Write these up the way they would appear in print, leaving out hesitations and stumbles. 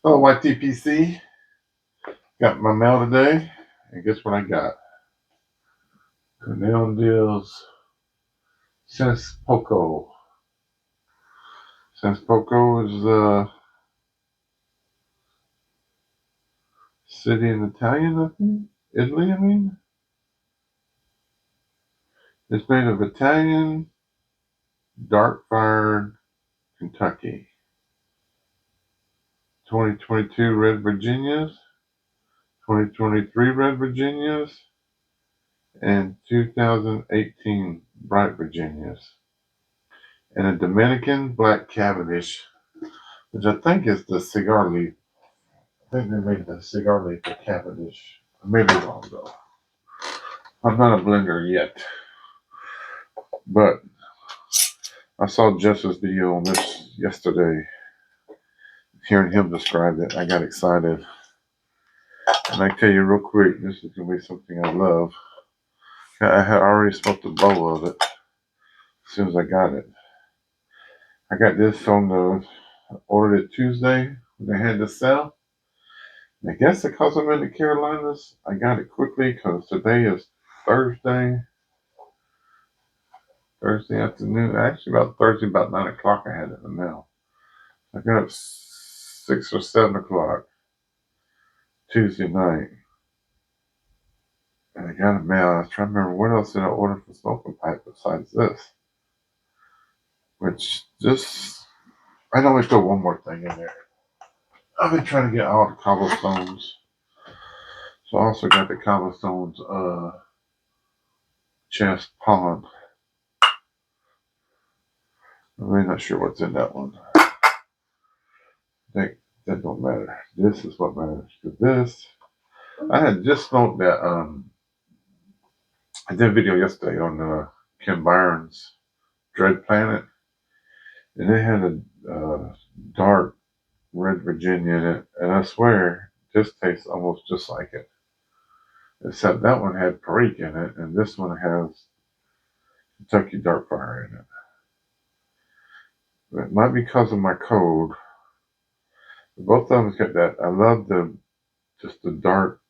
Oh, YTPC. Got my mail today, and guess what I got? C&Ds Sansepolco. Sansepolco is a city in Italian, I think. Italy, I mean. It's made of Italian, dark-fired Kentucky. 2022 Red Virginias, 2023 Red Virginias, and 2018 Bright Virginias. And a Dominican Black Cavendish, which I think is the cigar leaf. I think they made the cigar leaf for Cavendish. I may be wrong though. I'm not a blender yet, but I saw Jess's video on this yesterday. Hearing him describe it, I got excited. And I tell you real quick, this is gonna be something I love. I had already smoked a bowl of it as soon as I got it. I got this on the ordered it Tuesday when they had the sale. And I guess because I'm in the Carolinas, I got it quickly because today is Thursday. Thursday afternoon. Actually, about Thursday, about 9 o'clock, I had it in the mail. I got it 6 or 7 o'clock Tuesday night. And I got a mail. I was trying to remember what else did I order for smoking pipe besides this. Which just, I'd only throw one more thing in there. I've been trying to get all the cobblestones. So I also got the cobblestones chest pond. I'm really not sure what's in that one. I think that don't matter. This is what matters. Because this, I had just smoked that. I did a video yesterday on Kim Byron's Dread Planet, and it had a dark red Virginia in it, and I swear this tastes almost just like it, except that one had Perique in it, and this one has Kentucky Dark Fire in it. It might be because of my cold. Both of them got that. I love the dark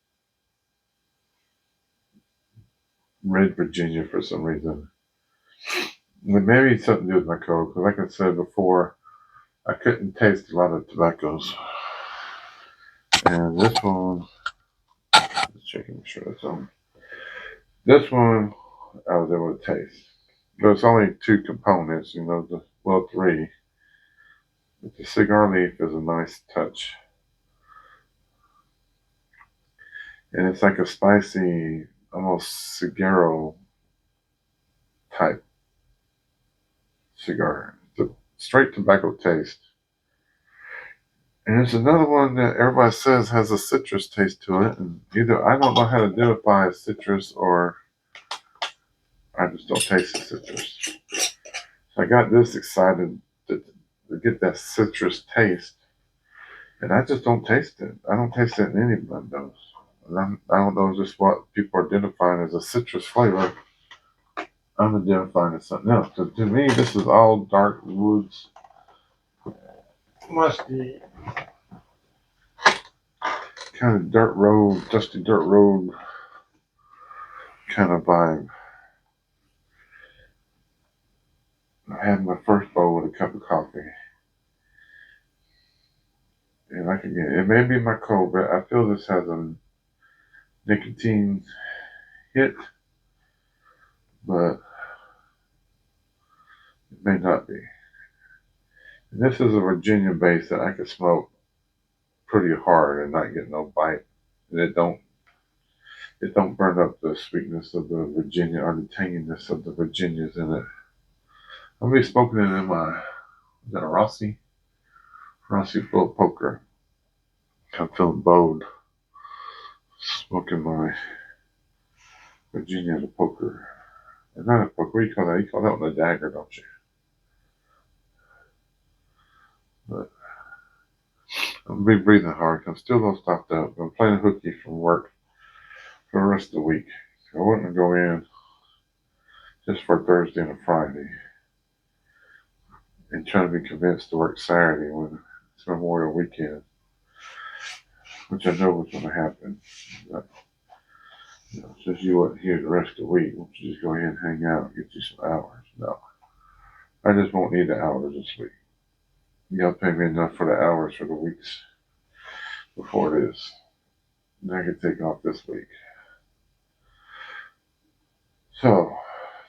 red Virginia for some reason. Maybe it's something to do with my cold, because like I said before, I couldn't taste a lot of tobaccos. And this one, just checking make sure that's on. This one, I was able to taste. There's only two components, three. But the cigar leaf is a nice touch. And it's like a spicy, almost cigarro type cigar. It's a straight tobacco taste. And there's another one that everybody says has a citrus taste to it. And either I don't know how to identify a citrus or I just don't taste the citrus. So I got this excited to get that citrus taste. And I just don't taste it. I don't taste it in any blendos. And I don't know just what people are identifying as a citrus flavor. I'm identifying as something else. So to me, this is all dark woods, musky, kind of dirt road, dusty dirt road kind of vibe. I had my first bowl with a cup of coffee. And like again, it may be my cold, but I feel this has a nicotine hit, but it may not be. And this is a Virginia base that I could smoke pretty hard and not get no bite. And it don't burn up the sweetness of the Virginia or the tanginess of the Virginias in it. I'm gonna be smoking it in my is that a Rossi full poker. I'm feeling bold. Smoking my Virginia the poker. And not a poker, what do you call that? You call that one a dagger, don't you? But I'm gonna be breathing hard. I'm still a little stopped up. I'm playing hooky from work for the rest of the week. So I wouldn't go in just for Thursday and a Friday and trying to be convinced to work Saturday when it's Memorial Weekend. which I know was going to happen. But, since you wasn't here the rest of the week, won't you just go ahead and hang out and get you some hours? No, I just won't need the hours this week. Y'all pay me enough for the hours for the weeks before this. And I can take off this week. So,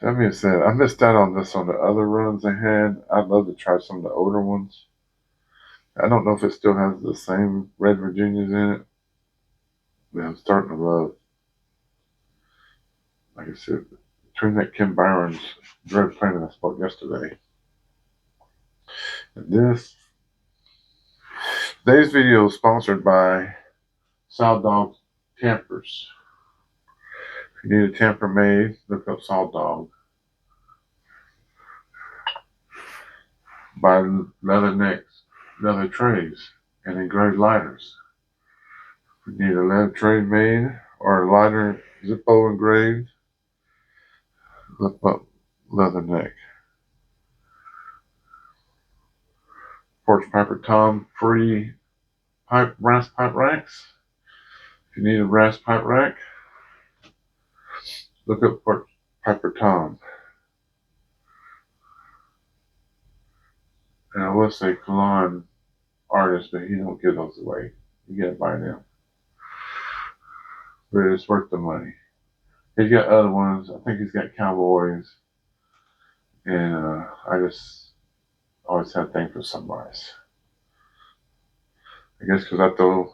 that being said, I missed out on this on the other runs I had. I'd love to try some of the older ones. I don't know if it still has the same red Virginias in it, but I'm starting to love, like I said, between that Kim Byron's Dread Planet I spoke yesterday. And today's video is sponsored by Sow Dog Tampers. If you need a tamper made, look up Sow Dog. Buy leather necks, leather trays, and engraved lighters. If you need a leather tray made or a lighter Zippo engraved, look up leather neck. Porch Piper Tom free brass pipe racks. If you need a brass pipe rack, look up Porch Piper Tom. And I will say Kalon artist, but he don't give those away. You gotta buy them. But it's worth the money. He's got other ones. I think he's got cowboys. And I just always had a thing for sunrise. I guess because I throw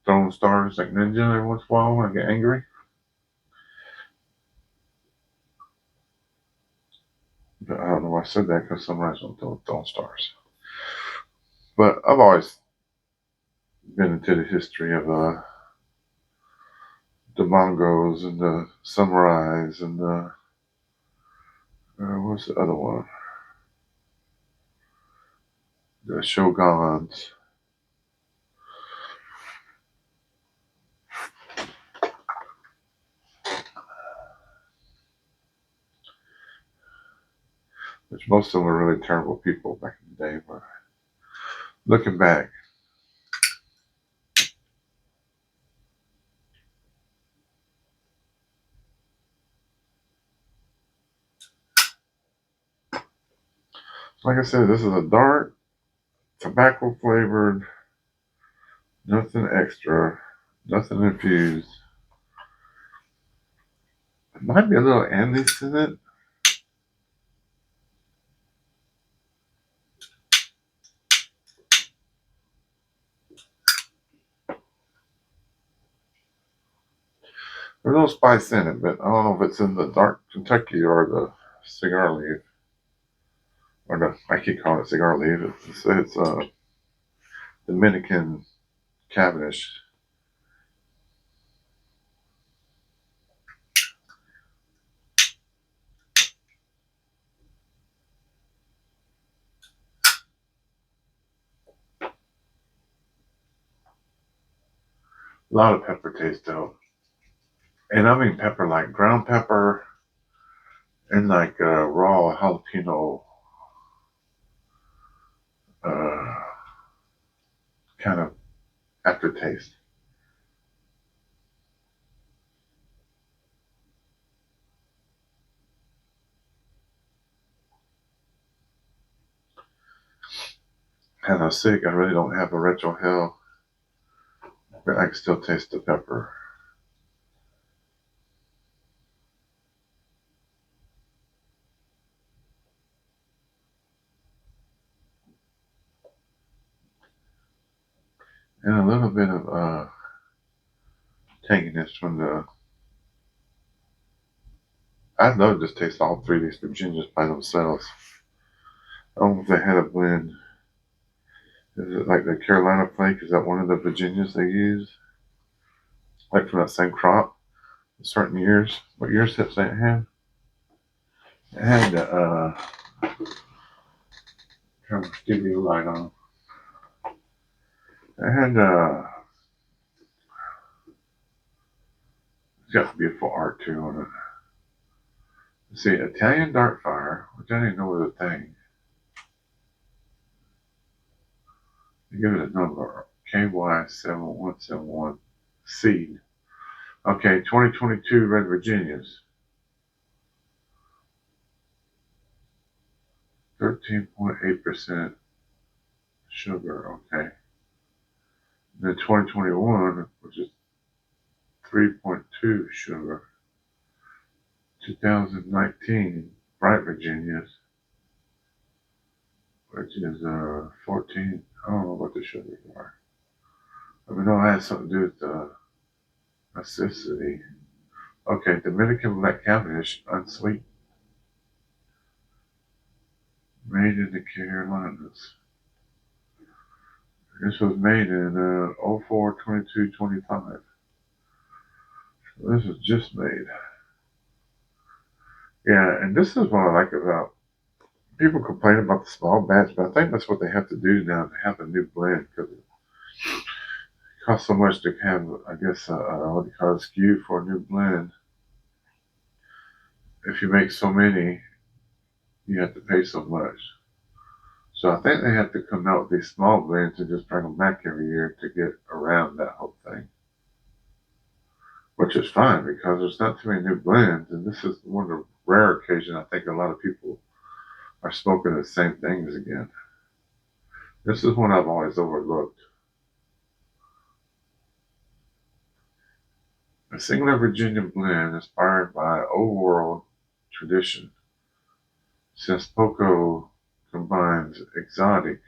throwing stars like ninja every once in a while when I get angry. But I don't know why I said that, because sunrise don't throw throwing stars. But I've always been into the history of the Mongos and the samurais and the what's the other one? The shoguns. Which most of them were really terrible people back in the day. But looking back, like I said, this is a dark, tobacco flavored, nothing extra, nothing infused. It might be a little anise in it. There's no spice in it, but I don't know if it's in the dark Kentucky or the cigar leaf. Or I keep calling it cigar leaf. It's Dominican Cavendish. A lot of pepper taste though. And I mean pepper like ground pepper and like raw jalapeno uh, kind of aftertaste. And I'm sick, I really don't have a retro hell, but I can still taste the pepper. And a little bit of tanginess from the. I'd love to just taste all three of these Virginias by themselves. I don't know if they had a blend. Is it like the Carolina flake? Is that one of the Virginias they use? Like from that same crop? Certain years. What years did it have? It had the turn the studio light on. It had it's got beautiful art too on it. Let's see, Italian Dark Fire, which I didn't know was a thing. They give it a number. KY7171 seed. Okay, 2022 Red Virginias, 13.8% sugar. Okay. Then 2021, which is 3.2 sugar. 2019 Bright Virginias, which is 14. I don't know what the sugars are. I mean, no, it has something to do with acidity. Okay, Dominican Black Cavendish, unsweet, made in the Carolinas. This was made in 04/22/25. So this was just made. Yeah, and this is what I like about people complain about the small batch, but I think that's what they have to do now to have a new blend because it costs so much to have, I guess, what do you call it, SKU for a new blend. If you make so many, you have to pay so much. So I think they have to come out with these small blends and just bring them back every year to get around that whole thing. Which is fine because there's not too many new blends, and this is one of the rare occasions I think a lot of people are smoking the same things again. This is one I've always overlooked. A singular Virginia blend inspired by old world tradition. Sansepolco combines exotic,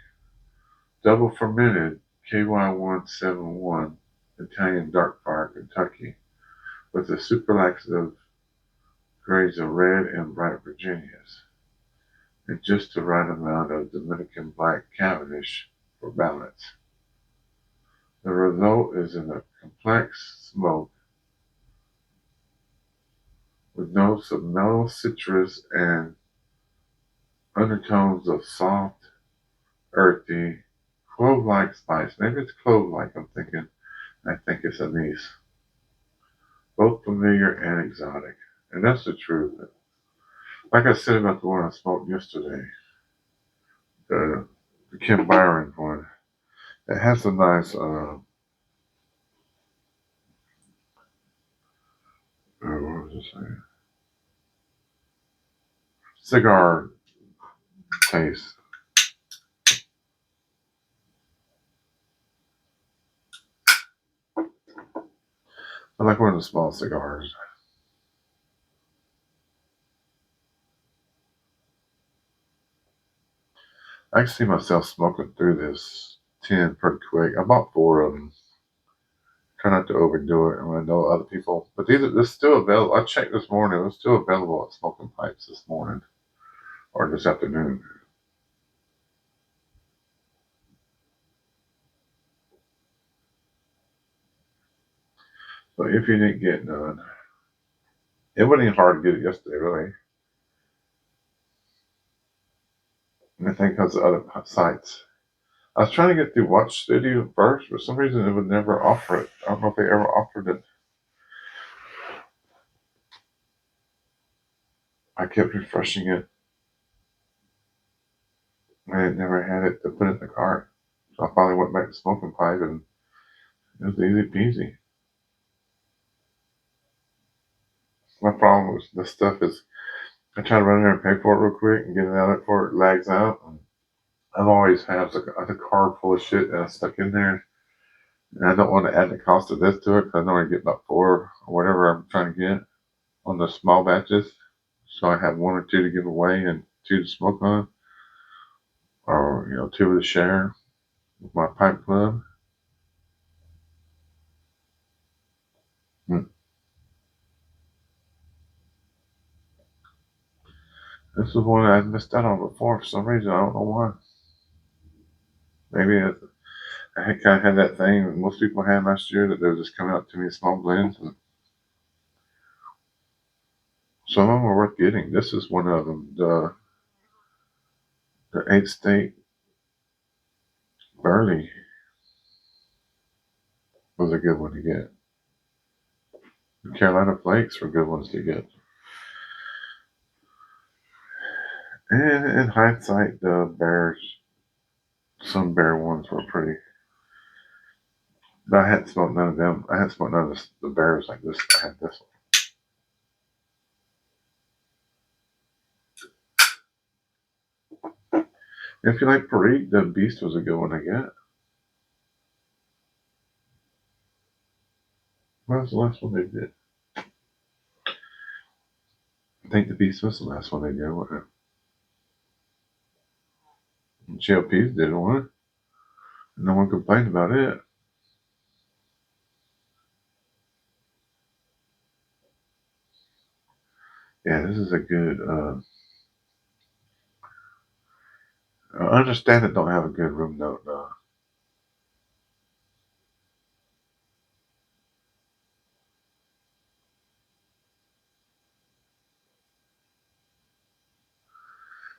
double fermented KY171 Italian dark fire Kentucky with the superlative grades of red and bright Virginias, and just the right amount of Dominican black Cavendish for balance. The result is in a complex smoke with notes of mellow citrus and undertones of soft, earthy, clove-like spice. Maybe it's clove-like, I'm thinking. I think it's anise. Both familiar and exotic. And that's the truth. Like I said about the one I smoked yesterday, the Kim Byron one, it has a nice, what was I saying? Cigar taste. I like one of the small cigars. I can see myself smoking through this 10 pretty quick. I bought 4 of them. Try not to overdo it. I know other people, but this is still available. I checked this morning. It was still available at Smoking Pipes this morning or this afternoon. But if you didn't get none, it wasn't even hard to get it yesterday, really. And I think because of other sites. I was trying to get through Watch Studio first. For some reason, it would never offer it. I don't know if they ever offered it. I kept refreshing it, and it never had it to put it in the cart. So I finally went back to Smoking Pipe, and it was easy peasy. My problem with this stuff is I try to run in there and pay for it real quick and get it out before it lags out. And I've always had a card full of shit that I stuck in there, and I don't want to add the cost of this to it because I know I get about 4 or whatever I'm trying to get on the small batches. So I have 1 or 2 to give away and 2 to smoke on, or 2 to share with my pipe club. Hmm. This is one I missed out on before for some reason. I don't know why. Maybe I had kind of had that thing that most people had last year that they were just coming out to me in small blends. And some of them are worth getting. This is one of them. The 8th State Burley was a good one to get. The Carolina Flakes were good ones to get. And in hindsight, some bear ones were pretty. But I hadn't smoked none of them. I hadn't smoked none of the bears like this. I had this one. If you like Perique, the Beast was a good one to get. What was the last one they did? I think the Beast was the last one they did, wasn't it? GLPs did one. No one complained about it. Yeah, this is a good. I understand it don't have a good room note though.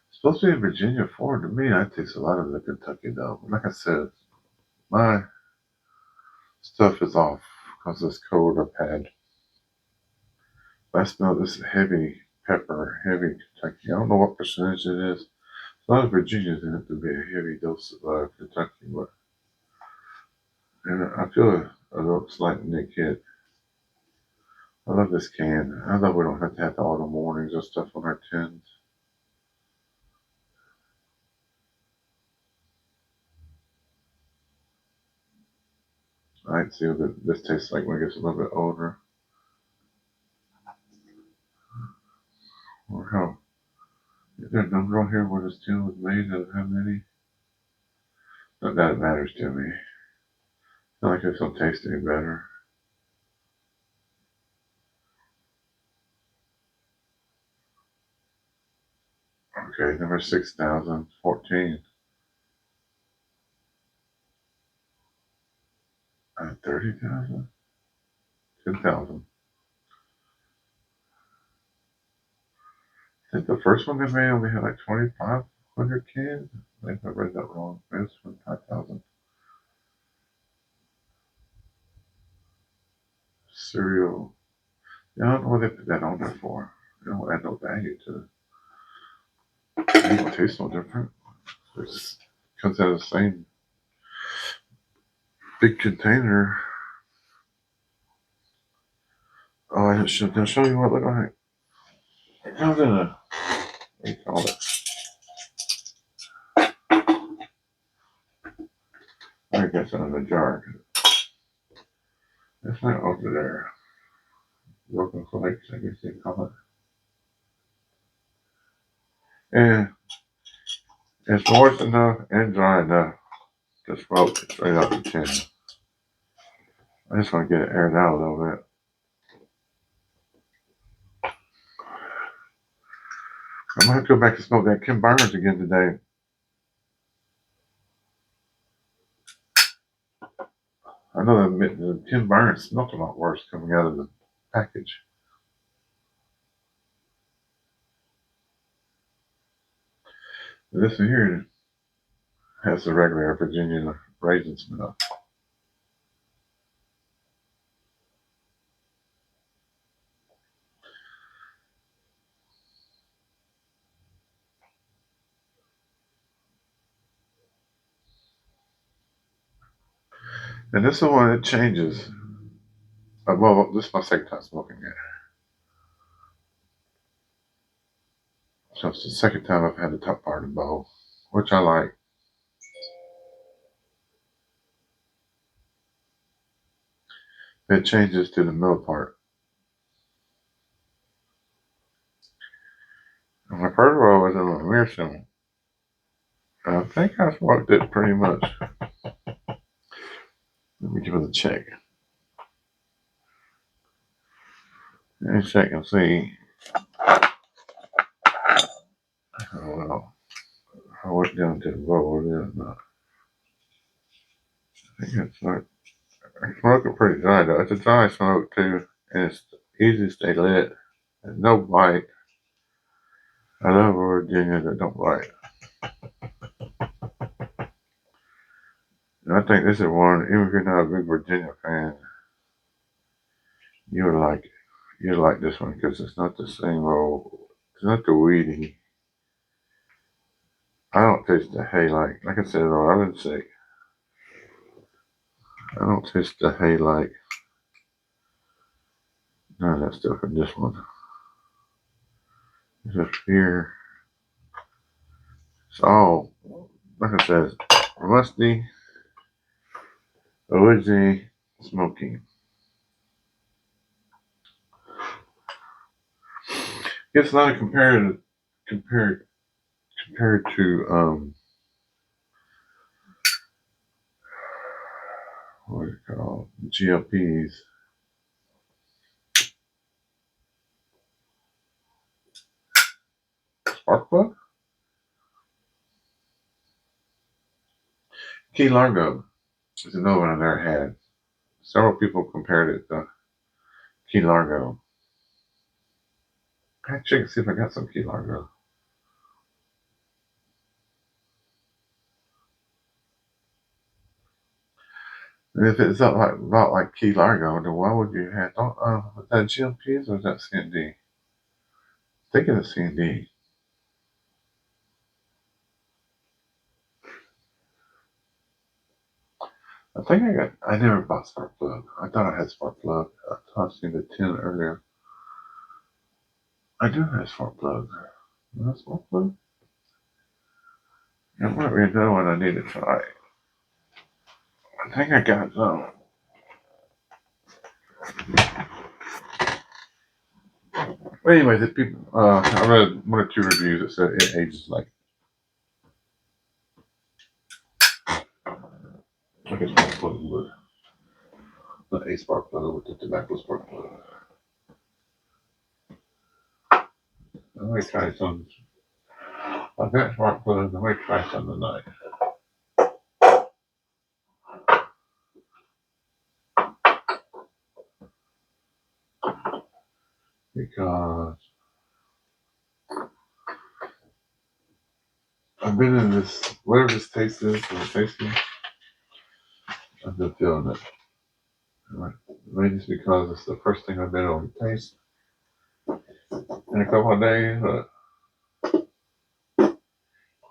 It's supposed to be in Virginia forward. To me, I taste a lot of the Kentucky though. Like I said, my stuff is off because it's cold I've had. I smell this heavy pepper, heavy Kentucky. I don't know what percentage it is. A lot of Virginians in it to be a heavy dose of Kentucky, but and I feel a little slight nick hit. I love this can. I love we don't have to have the autumn warnings or stuff on our tins. I'd see what this tastes like when it gets a little bit older. Or how is there a number on here where this tin was made of how many? Not that it matters to me. Not like this will taste any better. Okay, number 6,014. 30,000? 10,000. I think the first one they made only had like 2,500 cans. I think I read that wrong. Maybe it's 25,000. Cereal. Yeah, I don't know what they put that on there for. It don't add no value to it. It don't taste no different. It just comes out of the same big container. Oh, I didn't show you what it looked like. I'm gonna, what do you call it? I guess out of the jar. It's not over there. Broken flakes, I guess they call it. And it's moist enough and dry enough to smoke straight out the tin. I just want to get it aired out a little bit. I'm gonna have to go back and smoke that Kim Barnes again today. I know the Kim Barnes smelled a lot worse coming out of the package. This one here has the regular Virginia raisin smell. And this is the one that changes. Well, this is my second time smoking it. So it's the second time I've had the top part of the bowl, which I like. It changes to the middle part. And my first roll was in a Meerschaum. I think I smoked it pretty much. Let me give it a check. Let me check and see. Oh, well, I went down to the bowl. It is not. I think it's not. I smoke it pretty dry though. It's a dry smoke too, and it's easy to stay lit. There's no bite. I love Virginia that don't bite. And I think this is one, even if you're not a big Virginia fan, you would like it. You'd like this one because it's not the same old. It's not the weedy. I don't taste the hay like I said though. I've been sick. I don't taste the hay like none of that stuff in this one. Just here. It's all, like I said, rusty, originally smoky. Gets a lot of compared to what is it called? GLPs. Spark plug? Key Largo is another one I've never had. Several people compared it to Key Largo. I check and see if I got some Key Largo. And if it's not like Key Largo, then why would you have? Was that GLPs or was that C&D? Thinking of C&D. I never bought spark plug. I thought I had spark plug. I thought I seen the tin earlier. I do have spark plug. No spark plug? That might be another one I need to try. I think I got some. But anyway, the people, I read one or two reviews that said it ages like a spark plug would. Not a spark plug with the tobacco spark plug. I'm going to try some. I've got spark plugs. I'm going to try some tonight. Because I've been in this, whatever this taste is, I've been feeling it. Maybe it's because it's the first thing I've been able to taste in a couple of days, but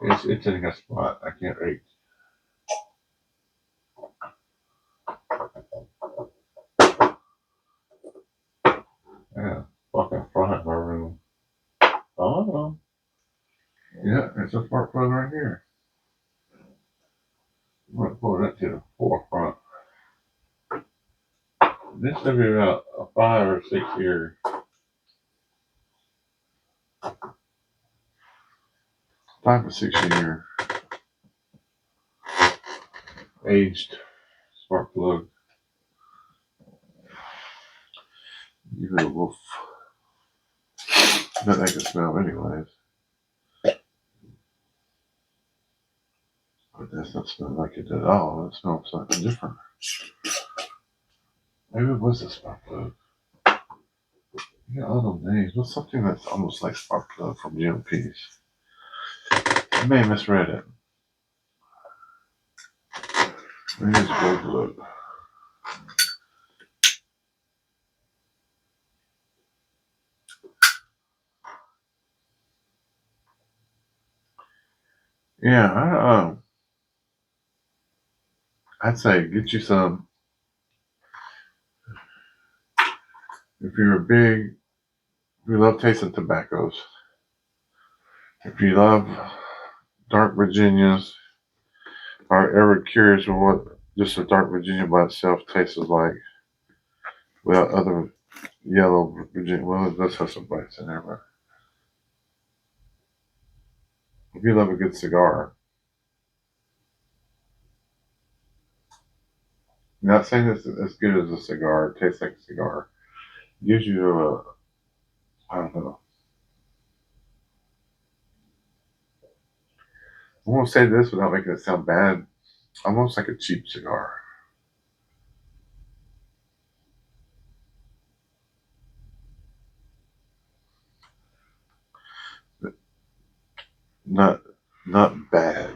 it's in a spot I can't reach. Yeah, fucking fry in my room. Oh, yeah, it's a spark plug right here. I'm going to pull that to the forefront. This should be about a 5 or 6 year. 5 or 6 year aged spark plug. You little wolf. That I can smell anyways. But that's not smelling like it at all. It smells something different. Maybe it was a spark plug. Yeah, all those names. What's something that's almost like spark plug from GMPs? I may have misread it. Maybe it's gold plug. Yeah, I'd say get you some. If you love tasting tobaccos, if you love dark Virginias, are ever curious of what just a dark Virginia by itself tastes like without other yellow Virginia, well, it does have some bites in there, but if you love a good cigar, I'm not saying it's as good as a cigar, it tastes like a cigar. It gives you I don't know. I won't say this without making it sound bad. Almost like a cheap cigar. But not bad.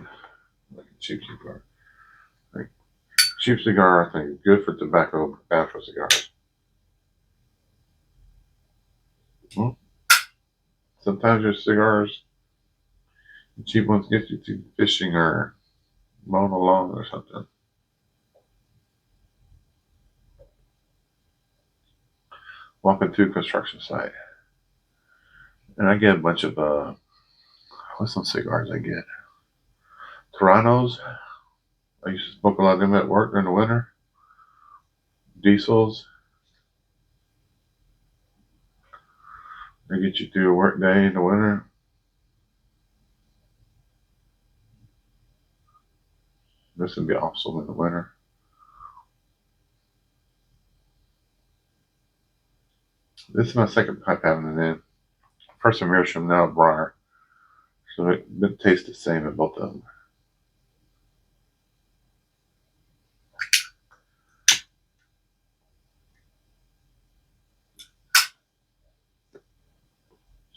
Like a cheap cigar. Like cheap cigar, I think, good for tobacco, bad for cigars. Well, sometimes your cigars, the cheap ones, get you to fishing or mowing a lawn or something. walking through a construction site. And I get a bunch of, what's some cigars I get? Torontos. I used to smoke a lot of them at work during the winter. Diesels. They get you through a work day in the winter. This would be awesome in the winter. This is my second pipe having it in. First a Meerschaum, now a Briar. So it tastes the same in both of them.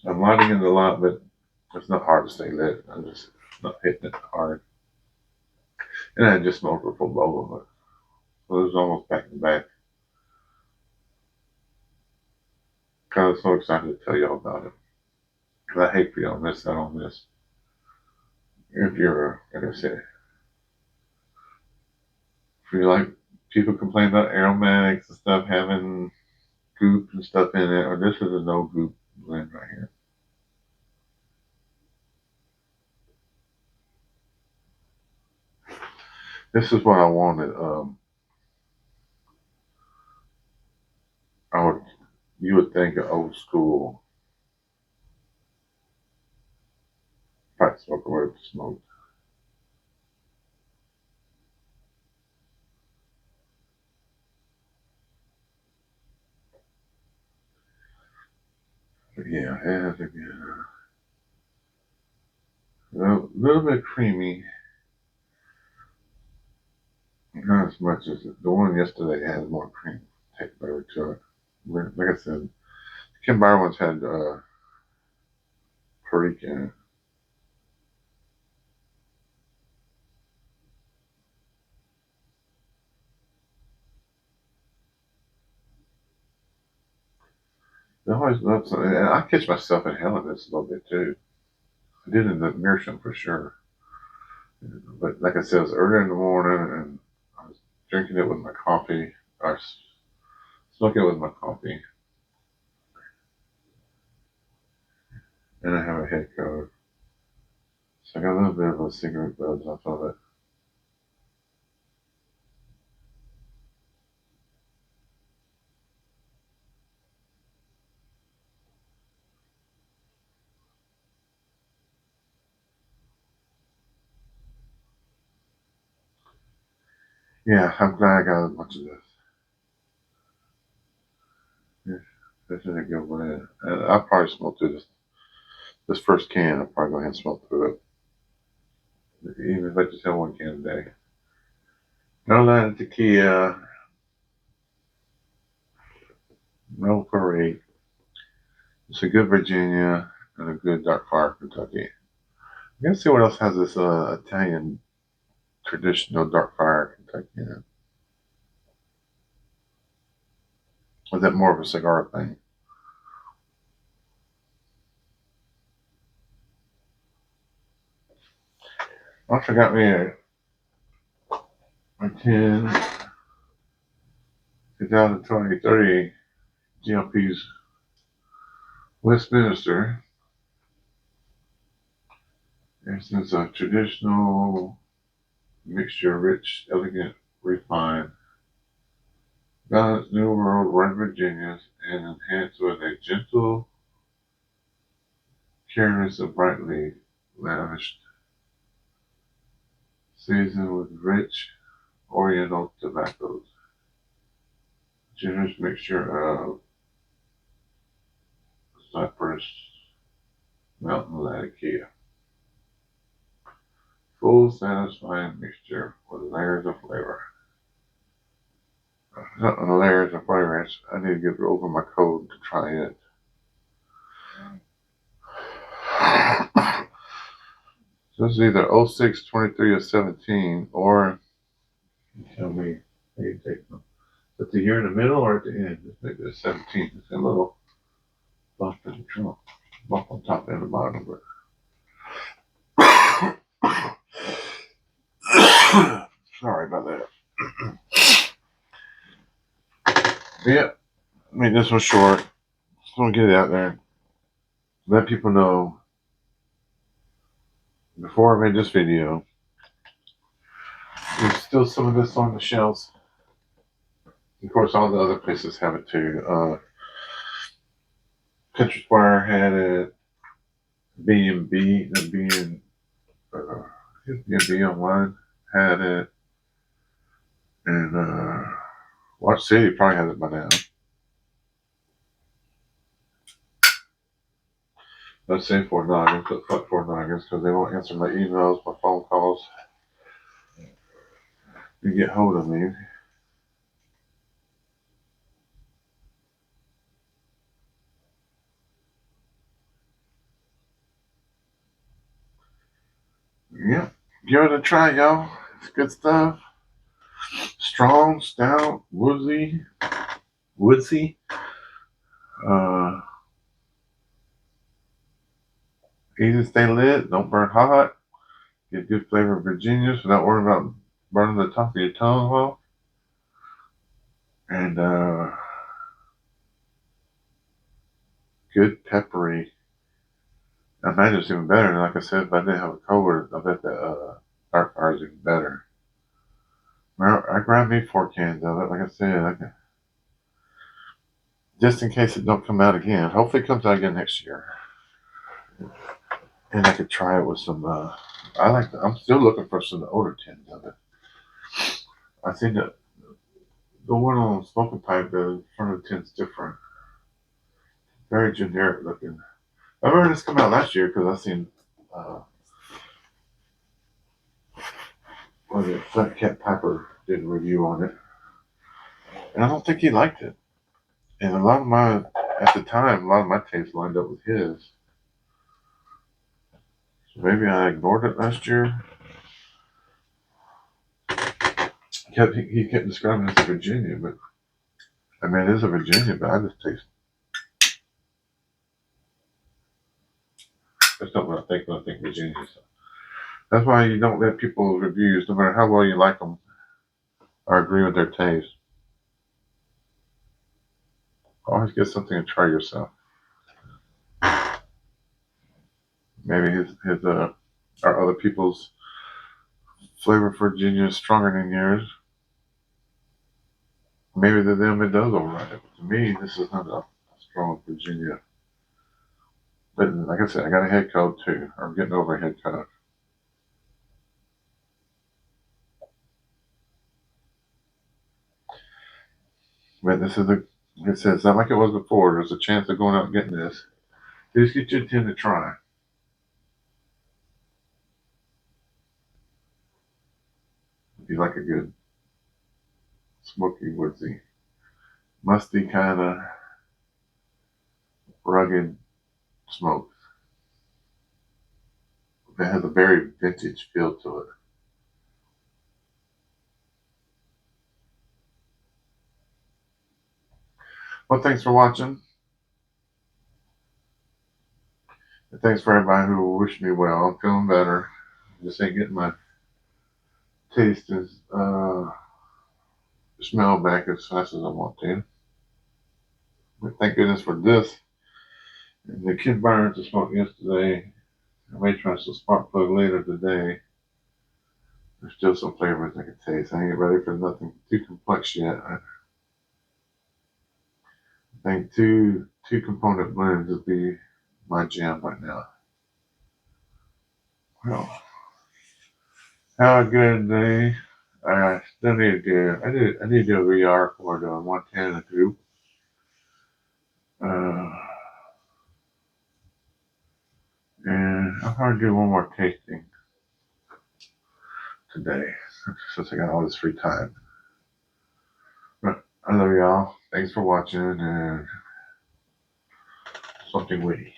I'm lighting it a lot, but it's not hard to stay lit. I'm just not hitting it hard. And I just smoked it for both of them. So it was almost back to back. I was so excited to tell y'all about it. Because I hate for y'all to miss out on this. If you're, like I said, if you like, people complain about aromatics and stuff having goop and stuff in it, or this is a no goop blend right here. This is what I wanted. You would think an old school pipe smoker would have smoked. But yeah, it has a good, a little bit creamy. Not as much as the one yesterday had more cream take flavor to it. Like I said, Kim Bar ones had Perique in it. I always love something, and I catch myself inhaling this a little bit too. I did in the Meerschaum for sure, but like I said, it was early in the morning, and I was drinking it with my coffee, or smoking it with my coffee, and I have a head cover, so I got a little bit of a cigarette buzz off of it. Yeah, I'm glad I got a bunch of this. Yeah, this is a good one. And I'll probably smoke through this first can. I'll probably go ahead and smoke through it. Even if I just have one can a day. No line tequila, no parade. It's a good Virginia and a good dark fire Kentucky. I'm gonna see what else has this Italian traditional dark fire Kentucky in it. Or is that more of a cigar thing? I forgot me a 10 2023 GLP's Westminster. This is a traditional mixture, rich, elegant, refined, balanced New World Red Virginias, and enhanced with a gentle, careless, and brightly lavished, seasoned with rich Oriental tobaccos. Generous mixture of cypress, mountain latakia. Full, satisfying mixture with layers of flavor. Layers of flavor. I need to get over my cold to try it. So this is either 06, 23, or 17, or tell me how you take them. At the year in the middle or at the end? Maybe the 17. It's a little bump in the trunk. Bump on top and the bottom of it. Sorry about that. Yep. make this one short. Just want to get it out there. Let people know before I made this video, there's still some of this on the shelves. Of course, all the other places have it too. Country Squire had it. B&B, the B&B online had it. And Watch City probably has it by now. Let's say Fort Noggins, but fuck Fort Noggins because they won't answer my emails, my phone calls. You get hold of me. Yeah, give it a try, y'all. It's good stuff. Strong, stout, woodsy. Uh, Easy to stay lit. Don't burn hot. Get good flavor of Virginias without worrying about burning the top of your tongue off. And good peppery. I imagine it's even better. And like I said, if I didn't have a cold, I bet the dark fire is even better. I grabbed me 4 cans of it. Like I said, just in case it don't come out again. Hopefully it comes out again next year. And I could try it with some. I'm still looking for some older tins of it. I think that the one on smoking pipe, the front of the tin's different. Very generic looking. I remember this come out last year because I seen what was it, Fat Cat Piper did a review on it, and I don't think he liked it. And at the time, a lot of my tastes lined up with his. So maybe I ignored it last year. He kept describing it as a Virginia, but I mean, it is a Virginia, but I just taste. That's not what I think when I think Virginia. So that's why you don't let people's reviews, no matter how well you like them or agree with their taste. Always get something to try yourself. Maybe his or other people's flavor for Virginia is stronger than yours. Maybe to them it does override it. But to me, this is not a strong Virginia. But like I said, I got a head cold too. I'm getting over a head cold. But this is like I said, it's not like it was before. There's a chance of going out and getting this. Just get your 10 to try. If you like a good smoky, woodsy, musty kind of rugged smoke. It has a very vintage feel to it. Well, thanks for watching. And thanks for everybody who wished me well. I'm feeling better. Just ain't getting my taste as smell back as fast as I want to. But thank goodness for this. And the kid burns I smoked yesterday. I may try some spark plug later today. There's still some flavors I can taste. I ain't ready for nothing too complex yet. I think two component blends would be my jam right now. Well, have a good day. I still need to do. I need to do a VR for the Montana group. Uh, and I'll probably do one more tasting today since I got all this free time. But I love y'all. Thanks for watching and something witty.